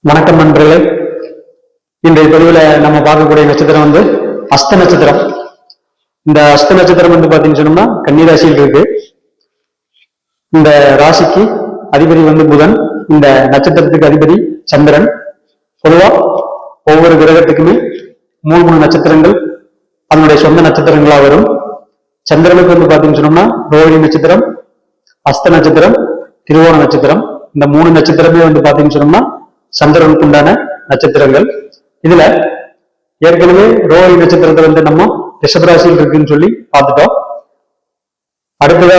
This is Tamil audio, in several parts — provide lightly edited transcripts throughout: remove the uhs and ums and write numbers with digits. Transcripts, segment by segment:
வணக்கம் நண்பர்களே. இன்றைய பதிவுல நம்ம பார்க்கக்கூடிய நட்சத்திரம் அஸ்த நட்சத்திரம். இந்த அஸ்த நட்சத்திரம் பாத்தீங்கன்னு சொன்னோம்னா கன்னி ராசியில் இருக்கு. இந்த ராசிக்கு அதிபதி புதன், இந்த நட்சத்திரத்துக்கு அதிபதி சந்திரன். பொதுவா ஒவ்வொரு கிரகத்துக்குமே மூணு நட்சத்திரங்கள் அதனுடைய சொந்த நட்சத்திரங்களா வரும். சந்திரனுக்கு பாத்தீங்கன்னு சொன்னோம்னா ரோஹிணி நட்சத்திரம், அஸ்த நட்சத்திரம், திருவோண நட்சத்திரம். இந்த மூணு நட்சத்திரமே பாத்தீங்கன்னு சொன்னோம்னா சந்திரனுக்கு உண்டான நட்சத்திரங்கள். இதுல ஏற்கனவே ரோஹிணி நட்சத்திரத்தை நம்ம ரிஷபராசியில் இருக்குன்னு சொல்லி பார்த்துட்டோம். அடுத்ததா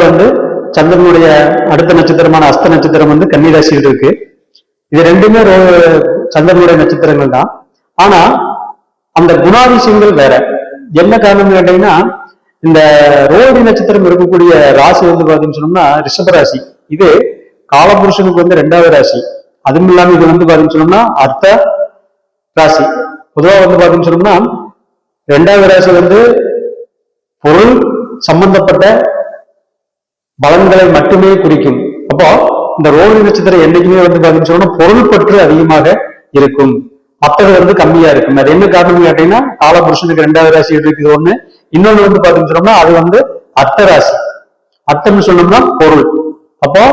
சந்திரனுடைய அடுத்த நட்சத்திரமான அஸ்த நட்சத்திரம் கன்னி ராசியில் இருக்கு. இது ரெண்டுமே சந்திரனுடைய நட்சத்திரங்கள் தான். ஆனா அந்த குணாதிசயங்கள் வேற. என்ன காரணம் கேட்டீங்கன்னா, இந்த ரோஹிணி நட்சத்திரம் இருக்கக்கூடிய ராசி பாத்தீங்கன்னு சொன்னோம்னா ரிஷபராசி. இது காலபுருஷனுக்கு ரெண்டாவது ராசி. அதுவும் இல்லாம இது பாத்தீங்கன்னு சொன்னோம்னா அர்த்த ராசி. பொதுவா பாத்தீங்கன்னு சொன்னோம்னா ரெண்டாவது ராசி பொருள் சம்பந்தப்பட்ட பலன்களை மட்டுமே குறிக்கும். அப்போ இந்த ரோஹிணி நட்சத்திரம் என்னைக்குமே பாத்தீங்கன்னு சொன்னா பொருள் பற்று அதிகமாக இருக்கும், மற்றது கம்மியா இருக்கும். அது என்ன காரணம் கேட்டீங்கன்னா, காலபுருஷனுக்கு ரெண்டாவது ராசி இருக்குது ஒண்ணு. இன்னொன்னு பாத்தீங்கன்னு சொன்னோம்னா அது அர்த்த ராசி. அர்த்தம்னு சொன்னோம்னா பொருள். அப்போ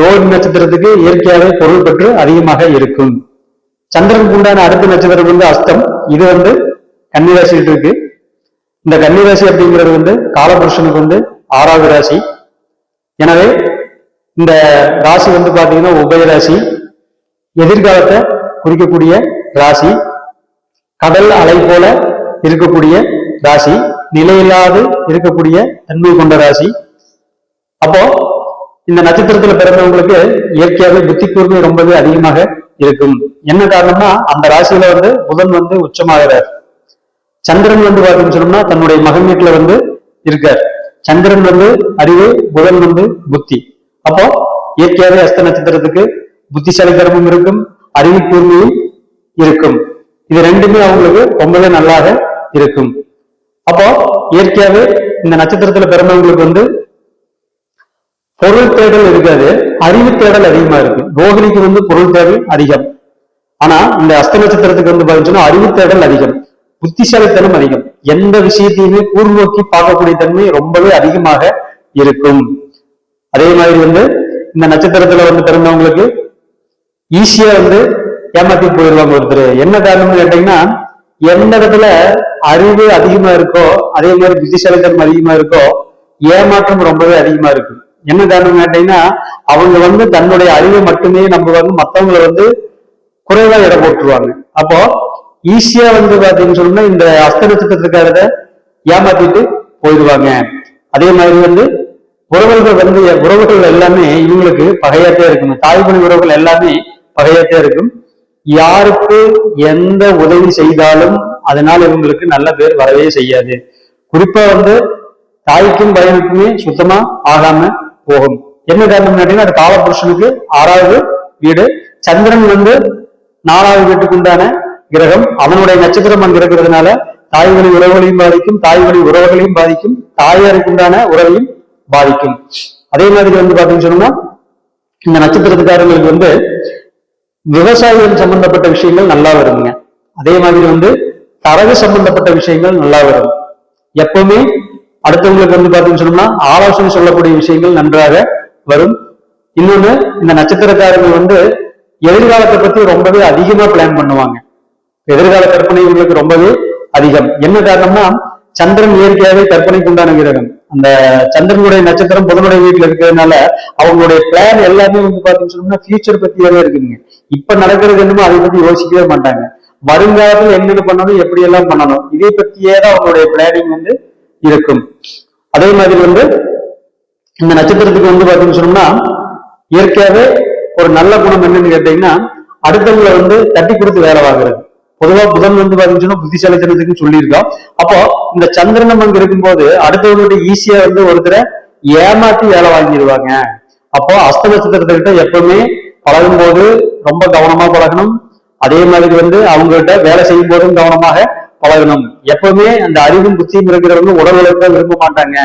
ரோஹிணி நட்சத்திரத்துக்கு இயற்கையாகவே பொருள் பற்று அதிகமாக இருக்கும். சந்திரனுக்கு உண்டான அடுத்த நட்சத்திரம் அஸ்தம். இது கன்னி ராசியில் இருக்கு. இந்த கன்னி ராசி அப்படிங்கிறது காலபுருஷனுக்கு ஆறாவது ராசி. எனவே இந்த ராசி பாத்தீங்கன்னா உபய ராசி, எதிர்காலத்தை குறிக்கக்கூடிய ராசி, கடல் அலை போல இருக்கக்கூடிய ராசி, நிலையில்லாது இருக்கக்கூடிய தன்மை கொண்ட ராசி. அப்போ இந்த நட்சத்திரத்துல பிறந்தவங்களுக்கு இயற்கையாகவே புத்தி கூர்மை ரொம்பவே அதிகமாக இருக்கும். என்ன காரணம்னா அந்த ராசியில புதன் உச்சமாகிறார். சந்திரன் பாத்தீங்கன்னு சொன்னோம்னா தன்னுடைய மகன் வீட்டுல இருக்கார். சந்திரன் அறிவு, புதன் புத்தி. அப்போ இயற்கையாகவே அஸ்த நட்சத்திரத்துக்கு புத்திசாலித்தனமும் இருக்கும், அறிவு கூர்மையும் இருக்கும். இது ரெண்டுமே அவங்களுக்கு ரொம்பவே நல்லாக இருக்கும். அப்போ இயற்கையாகவே இந்த நட்சத்திரத்துல பிறந்தவங்களுக்கு பொருள் தேடல் இருக்காது, அறிவு தேடல் அதிகமா இருக்கு. ரோகிணிக்கு பொருள் தேடல் அதிகம். ஆனா இந்த அஸ்த நட்சத்திரத்துக்கு பாத்தீங்கன்னா அறிவு தேடல் அதிகம், புத்திசாலித்தனம் அதிகம். எந்த விஷயத்தையுமே கூர்நோக்கி பார்க்கக்கூடிய தன்மை ரொம்பவே அதிகமாக இருக்கும். அதே மாதிரி இந்த நட்சத்திரத்துல பிறந்தவங்களுக்கு ஈஸியா ஏமாத்தி போயிடுவாங்க ஒருத்தர். என்ன காரணம்னு கேட்டீங்கன்னா, எந்த இடத்துல அறிவு அதிகமா இருக்கோ அதே மாதிரி புத்திசாலித்தனம் அதிகமா இருக்கோ ஏமாற்றம் ரொம்பவே அதிகமா இருக்கும். என்ன காரணம் கேட்டீங்கன்னா, அவங்க தன்னுடைய அறிவை மட்டுமே நம்புவாங்க, மற்றவங்களை குறைவா இடம் போட்டுருவாங்க. அப்போ ஈஸியா பாத்தீங்கன்னு சொன்னா இந்த அஸ்த நட்சத்திரத்துக்காரத ஏமாத்திட்டு போயிடுவாங்க. அதே மாதிரி உறவுகள் எல்லாமே இவங்களுக்கு பகையாத்தே இருக்கும். தாய்மொழி உறவுகள் எல்லாமே பகையாத்தே இருக்கும். யாருக்கு எந்த உதவி செய்தாலும் அதனால இவங்களுக்கு நல்ல பேர் வரவே செய்யாது. குறிப்பா தாய்க்கும் பையனுக்குமே சுத்தமா ஆகாம போகும். என்ன காரணம் கேட்டீங்கன்னா, அது காலபுருஷனுக்கு ஆறாவது வீடு. சந்திரன் நாலாவது வீட்டுக்கு உண்டான கிரகம். அவனுடைய நட்சத்திரம் அங்க இருக்கிறதுனால தாய் வழி உறவுகளையும் பாதிக்கும், தாய் வழி உறவுகளையும் பாதிக்கும், தாயாருக்கு உண்டான உறவையும் பாதிக்கும். அதே மாதிரி பாத்தீங்கன்னு சொன்னா இந்த நட்சத்திரத்துக்காரங்களுக்கு விவசாயம் சம்பந்தப்பட்ட விஷயங்கள் நல்லா வருங்க. அதே மாதிரி தரகு சம்பந்தப்பட்ட விஷயங்கள் நல்லா வரும். எப்பவுமே அடுத்தவங்களுக்கு பாத்தீங்கன்னு சொன்னோம்னா ஆலோசனை சொல்லக்கூடிய விஷயங்கள் நன்றாக வரும். இன்னொன்னு, இந்த நட்சத்திரக்காரங்க எதிர்காலத்தை பத்தி ரொம்பவே அதிகமா பிளான் பண்ணுவாங்க. எதிர்கால கற்பனை இவங்களுக்கு ரொம்பவே அதிகம். என்ன காரணம்னா, சந்திரன் இயற்கையாவே கற்பனைக்கு உண்டான கிரகம். அந்த சந்திரனுடைய நட்சத்திரம் புதனுடைய வீட்டுல இருக்கிறதுனால அவங்களுடைய பிளான் எல்லாமே பாத்தீங்கன்னு சொன்னோம்னா ஃபியூச்சர் பத்தியாவே இருக்குங்க. இப்ப நடக்கிறது என்னமோ அதை பத்தி யோசிக்கவே மாட்டாங்க. வருங்காலத்தில் என்னென்ன பண்ணணும், எப்படி எல்லாம் பண்ணணும், இதை பத்தியே தான் அவங்களுடைய பிளானிங் இருக்கும். அதே மாதிரி இந்த நட்சத்திரத்துக்கு பாத்தீங்கன்னு சொன்னோம்னா இயற்கையாவே ஒரு நல்ல குணம் என்னன்னு கேட்டீங்கன்னா, அடுத்தவங்களை தட்டி கொடுத்து வேலை வாங்குறது. பொதுவா புதன் பாத்தீங்கன்னா புத்திசாலித்தனத்துக்கு சொல்லியிருக்கோம். அப்போ இந்த சந்திரனம் அங்க இருக்கும்போது அடுத்தவங்களுடைய ஈஸியா ஒருத்தரை ஏமாத்தி வேலை வாங்கிடுவாங்க. அப்போ அஸ்த நட்சத்திரத்துக்கிட்ட எப்பவுமே பழகும் போது ரொம்ப கவனமா பழகணும். அதே மாதிரி அவங்ககிட்ட வேலை செய்யும் போதும் கவனமாக பழகணும். எப்பவுமே அந்த அறிவும் புத்தியும் இருக்கிறவங்க உடல் உழைப்ப விரும்ப மாட்டாங்க.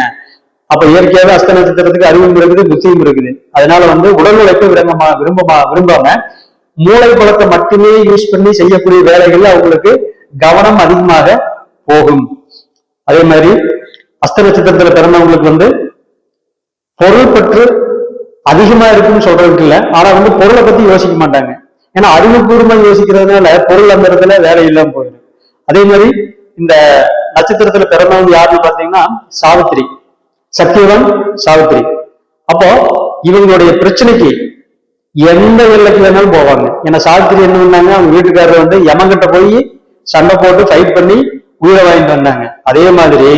அப்ப இயற்கையாவே அஸ்த நட்சத்திரத்துக்கு அறிவும் இருக்குது, புத்தியும் இருக்குது. அதனால உடல் உழைப்பை விரும்பாம மூளை பலத்தை மட்டுமே யூஸ் பண்ணி செய்யக்கூடிய வேலைகள்ல அவங்களுக்கு கவனம் அதிகமாக போகும். அதே மாதிரி அஸ்த நட்சத்திரத்துல பிறந்தவங்களுக்கு வந்து பொருள் பற்று அதிகமா இருக்குன்னு சொல்றதுக்கு இல்ல, ஆனா வந்து பொருளை பத்தி யோசிக்க மாட்டாங்க. ஏன்னா அறிவுபூர்வமா யோசிக்கிறதுனால பொருள் அந்த இடத்துல வேலை இல்லாம போயிடும். அதே மாதிரி இந்த நட்சத்திரத்துல பிறந்தவங்க யாருன்னு பாத்தீங்கன்னா சாவித்திரி, சத்தியவான் சாவித்திரி. அப்போ இவங்களுடைய பிரச்சனைக்கு எந்த எல்லைக்கு வேணாலும் போவாங்க. ஏன்னா சாவித்திரி என்ன பண்ணாங்க, அவங்க வீட்டுக்காரர் வந்து யமங்கிட்ட போய் சண்டை போட்டு ஃபைட் பண்ணி உயிரை வாங்கிட்டு வந்தாங்க. அதே மாதிரி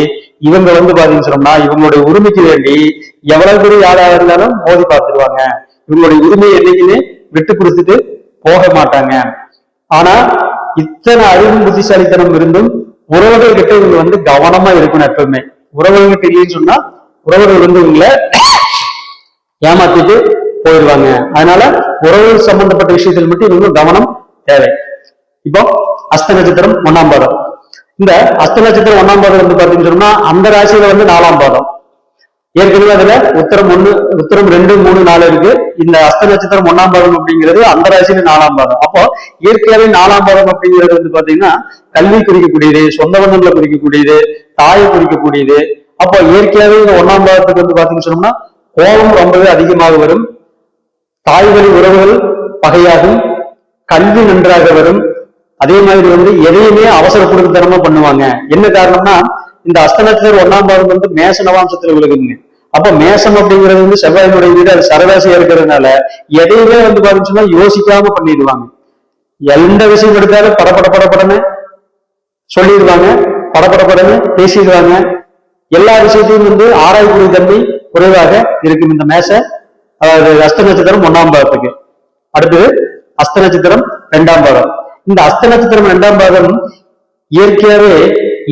இவங்க வந்து பாத்தீங்கன்னு சொன்னோம்னா இவங்களுடைய உரிமைக்கு வேண்டி எவ்வளவு பெரிய ஆளாக இருந்தாலும் மோதி பார்த்துருவாங்க. இவங்களுடைய உரிமையை என்னைக்குமே விட்டு கொடுத்துட்டு போக மாட்டாங்க. ஆனா இத்தனை அறிவு புத்திசாலித்தனம் இருந்தும் உறவுகள் கிட்ட இவங்க வந்து கவனமா இருக்கணும். எப்பவுமே உறவுகள் கிட்ட இல்லைன்னு சொன்னா உறவுகள் வந்து இவங்களை ஏமாத்திட்டு போயிடுவாங்க. அதனால உறவுகள் சம்பந்தப்பட்ட விஷயத்தில் மட்டும் இவங்க கவனம் தேவை. இப்போ அஸ்த நட்சத்திரம் 1ஆம் பாதம். இந்த அஸ்த நட்சத்திரம் 1ஆம் பாதம் வந்து பாத்தீங்கன்னு சொன்னா அந்த ராசியில வந்து 4ஆம் பாதம். ஏற்கனவே அதுல உத்தரம் 1, உத்தரம் 2, 3, 4 இருக்கு. இந்த அஸ்த நட்சத்திரம் 1ஆம் பாதம் அப்படிங்கிறது அந்த ராசியில 4ஆம் பாதம். அப்போ இயற்கையாவே 4ஆம் பாதம் அப்படிங்கிறது வந்து பாத்தீங்கன்னா கல்வி குறிக்கக்கூடியது, சொந்த பந்தங்களை குறிக்கக்கூடியது, தாயை குறிக்கக்கூடியது. அப்போ இயற்கையாவே இந்த 1ஆம் பாதத்துக்கு வந்து பாத்தீங்கன்னு சொன்னோம்னா கோபம் ரொம்பவே அதிகமாக வரும், தாய் வழி உறவுகள் பகையாகும், கல்வி நன்றாக வரும். அதே மாதிரி வந்து எதையுமே அவசர குடும்பத்தனமா பண்ணுவாங்க. என்ன காரணம்னா இந்த அஸ்த நட்சத்திரம் 1ஆம் பாதம் வந்து மேச நவாம்சத்துல விழுகுதுங்க. அப்ப மேசம் அப்படிங்கிறது வந்து செவ்வாயினுடைய வீடு, அது சரராசியா இருக்கிறதுனால எதையுமே வந்து பாத்தீங்கன்னா யோசிக்காம பண்ணிடுவாங்க. எந்த விஷயம் எடுத்தாலும் படப்படன்னு சொல்லிடுவாங்க, படப்படன்னு பேசிடுவாங்க. எல்லா விஷயத்தையும் வந்து ஆராய்க்கூடிய தன்மை குறைவாக இருக்கும் இந்த மேச, அதாவது அஸ்த நட்சத்திரம் 1ஆம் பாதத்துக்கு. அடுத்தது அஸ்த நட்சத்திரம் 2ஆம் பாதம். இந்த அஸ்த நட்சத்திரம் 2ஆம் பாதம் இயற்கையாவே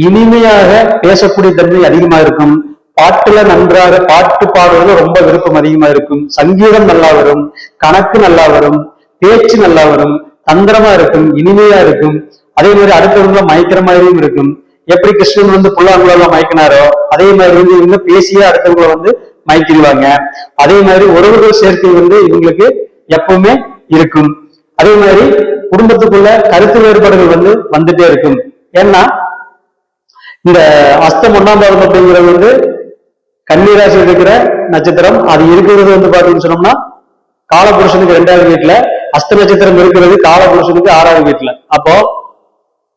இனிமையாக பேசக்கூடிய தன்மை அதிகமா இருக்கும். பாட்டுல நன்றாக பாட்டு பாடுறதுல ரொம்ப விருப்பம் அதிகமா இருக்கும். சங்கீதம் நல்லா வரும், கணக்கு நல்லா வரும், பேச்சு நல்லா வரும், தந்திரமா இருக்கும், இனிமையா இருக்கும். அதே மாதிரி அடுத்தவங்கள மயக்கிற மாதிரியும் இருக்கும். எப்படி கிருஷ்ணன் வந்து புல்லாங்குழலாம் மயக்கினாரோ அதே மாதிரி வந்து இவங்க பேசியே அடுத்தவங்களை வந்து மயக்கிடுவாங்க. அதே மாதிரி உறவுகள் சேர்க்கை வந்து இவங்களுக்கு எப்பவுமே இருக்கும். அதே மாதிரி குடும்பத்துக்குள்ள கருத்து வேறுபாடுகள் வந்து வந்துட்டே இருக்கும். ஏன்னா இந்த அஸ்தம் 1ஆம் பாதம் அப்படிங்கிறது வந்து கன்னிராசி இருக்கிற நட்சத்திரம். அது இருக்கிறது வந்து பாத்தீங்கன்னு சொன்னோம்னா காலபுருஷனுக்கு 2வது வீட்டுல, அஸ்த நட்சத்திரம் இருக்கிறது காலபுருஷனுக்கு 6வது வீட்டுல. அப்போ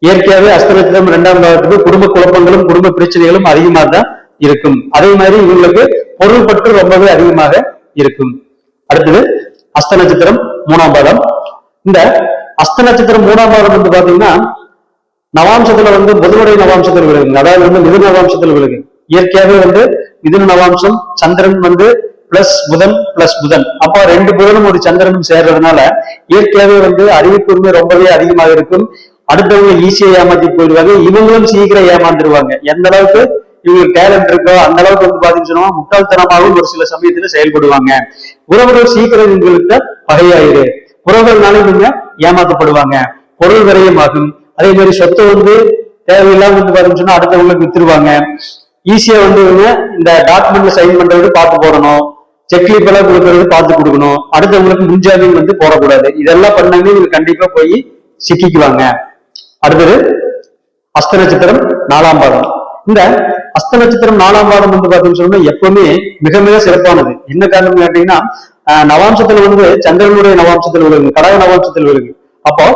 இயற்கையாவே அஸ்த நட்சத்திரம் 2ஆம் பாதத்துக்கு குடும்ப குழப்பங்களும் குடும்ப பிரச்சனைகளும் அதிகமாக தான் இருக்கும். அதே மாதிரி இவங்களுக்கு பொருள் பற்று ரொம்பவே அதிகமாக இருக்கும். அடுத்தது அஸ்த நட்சத்திரம் 3ஆம் பாதம். இந்த அஸ்த நட்சத்திரம் 3ஆம் பாதம் வந்து பாத்தீங்கன்னா நவாம்சத்துல வந்து புதனுடைய நவாம்சத்தில் விழுகுங்க. அதாவது வந்து மிதுன நவாம்சத்தில் விழுகு. இயற்கையாவே வந்து மிதுன நவாம்சம் சந்திரன் வந்து பிளஸ் புதன். அப்போ 2 புதனும் ஒரு சந்திரனும் சேர்றதுனால இயற்கையாவே வந்து அறிவுக்கூர்மை ரொம்பவே அதிகமாக இருக்கும். அடுத்தவங்க ஈஸியா ஏமாத்தி போயிடுவாங்க. இவங்களும் சீக்கிரம் ஏமாந்துருவாங்க. எந்த அளவுக்கு இவங்களுக்கு டேலண்ட் இருக்கோ அந்த அளவுக்கு வந்து பாத்தீங்கன்னு சொன்னா முட்டாள்தனமாகவும் ஒரு சில சமயத்துல செயல்படுவாங்க. உறவுகள் சீக்கிரம் இவங்களுக்கு பகையாயிரு. உறவுகள்னால இவங்க ஏமாத்தப்படுவாங்க, பொருள் விரயமாகும். அதே மாதிரி சொத்தை வந்து தேவையில்லாம வந்து பாத்தீங்கன்னு சொன்னா அடுத்தவங்களுக்கு வித்துருவாங்க. ஈஸியா வந்து இவங்க இந்த டாக்குமெண்ட்ல சைன் பண்றது பார்த்து போடணும், செக்லீப் எல்லாம் கொடுக்கறது பார்த்து கொடுக்கணும், அடுத்தவங்களுக்கு முன்ஜாமீன் வந்து போடக்கூடாது. இதெல்லாம் பண்ணாங்க இவங்க கண்டிப்பா போய் சிக்கிக்குவாங்க. அடுத்தது அஸ்த நட்சத்திரம் 4ஆம் பாதம். இந்த அஸ்த நட்சத்திரம் 4ஆம் பாதம் வந்து பாத்தீங்கன்னு சொன்னா எப்பவுமே மிக மிக சிறப்பானது. என்ன காரணம் கேட்டீங்கன்னா நவாம்சத்துல வந்து சந்திரனுடைய நவாம்சத்தில் விழுகு, கடக நவாம்சத்தில் விழுகு. அப்போ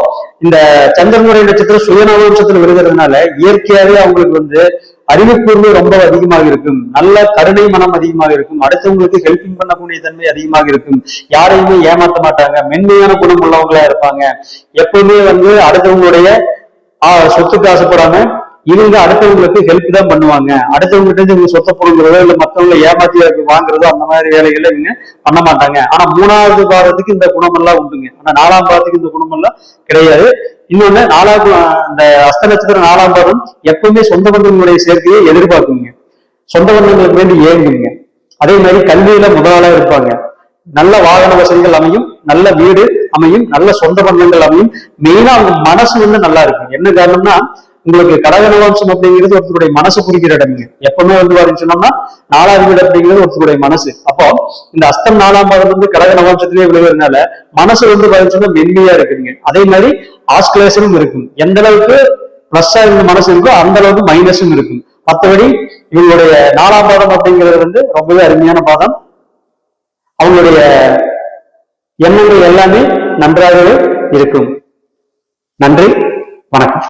இந்த சந்திரனுடைய நட்சத்திரம் சுய நவாம்சத்தில் விழுகிறதுனால இயற்கையாவே அவங்களுக்கு வந்து அறிவுக்கூர்மை ரொம்ப அதிகமாக இருக்கும், நல்ல கருணை மனம் அதிகமாக இருக்கும், அடுத்தவங்களுக்கு ஹெல்பிங் பண்ணக்கூடிய தன்மை அதிகமாக இருக்கும், யாரையுமே ஏமாற்ற மாட்டாங்க, மென்மையான குணம் உள்ளவங்களா இருப்பாங்க. எப்பவுமே வந்து அடுத்தவங்களுடைய சொத்துக்கு ஆசைப்படாம இவங்க அடுத்தவங்களுக்கு ஹெல்ப் தான் பண்ணுவாங்க. அடுத்தவங்க கிட்ட இவங்க சொத்தை பொருள்கிறதோ இல்ல மற்றவங்களை ஏமாத்தி வாங்குறதோ அந்த மாதிரி வேலைகளை இவங்க பண்ண மாட்டாங்க. ஆனா 3வது பாதத்துக்கு இந்த குணம் எல்லாம் உண்டுங்க. ஆனா 4ஆம் பாதத்துக்கு இந்த குணம் எல்லாம் கிடையாது. இன்னொன்னு இந்த அஸ்த நட்சத்திரம் 4ஆம் பாதம் எப்பவுமே சொந்த பந்தங்களுடைய சேர்க்கையை எதிர்பார்க்குங்க, சொந்த பந்தங்களுக்கு வேண்டி ஏங்குங்க. அதே மாதிரி கல்வியில முதலாளா இருப்பாங்க, நல்ல வாகன வசதிகள் அமையும், நல்ல வீடு அமையும், நல்ல சொந்த பந்தங்கள் அமையும். மெயினா அவங்க மனசு வந்து நல்லா இருக்கும். என்ன காரணம்னா உங்களுக்கு கடக நவாம்சம் அப்படிங்கிறது ஒருத்தருடைய மனசு குறிக்கிற இடம்ங்க. எப்பவுமே வந்து பாத்தீங்கன்னு சொன்னோம்னா 4வது வீடு அப்படிங்கிறது ஒருத்தருடைய மனசு. அப்போ இந்த அஸ்தம் 4ஆம் பாதம் வந்து கடக நவாம்சத்திலேயே விழுகிறதுனால மனசு வந்து பாத்தீங்கன்னா மென்மையா இருக்குதுங்க. அதே மாதிரி ஆஸ்கிலேஷனும் இருக்கும். எந்த அளவுக்கு பிளஸ்ஸா இருந்த மனசு இருக்கோ அந்த அளவுக்கு மைனஸும் இருக்கும். மற்றபடி இவங்களுடைய 4ஆம் பாதம் அப்படிங்கிறது வந்து ரொம்பவே அருமையான பாதம். அவங்களுடைய எண்ணங்கள் எல்லாமே நன்றாகவே இருக்கும். நன்றி, வணக்கம்.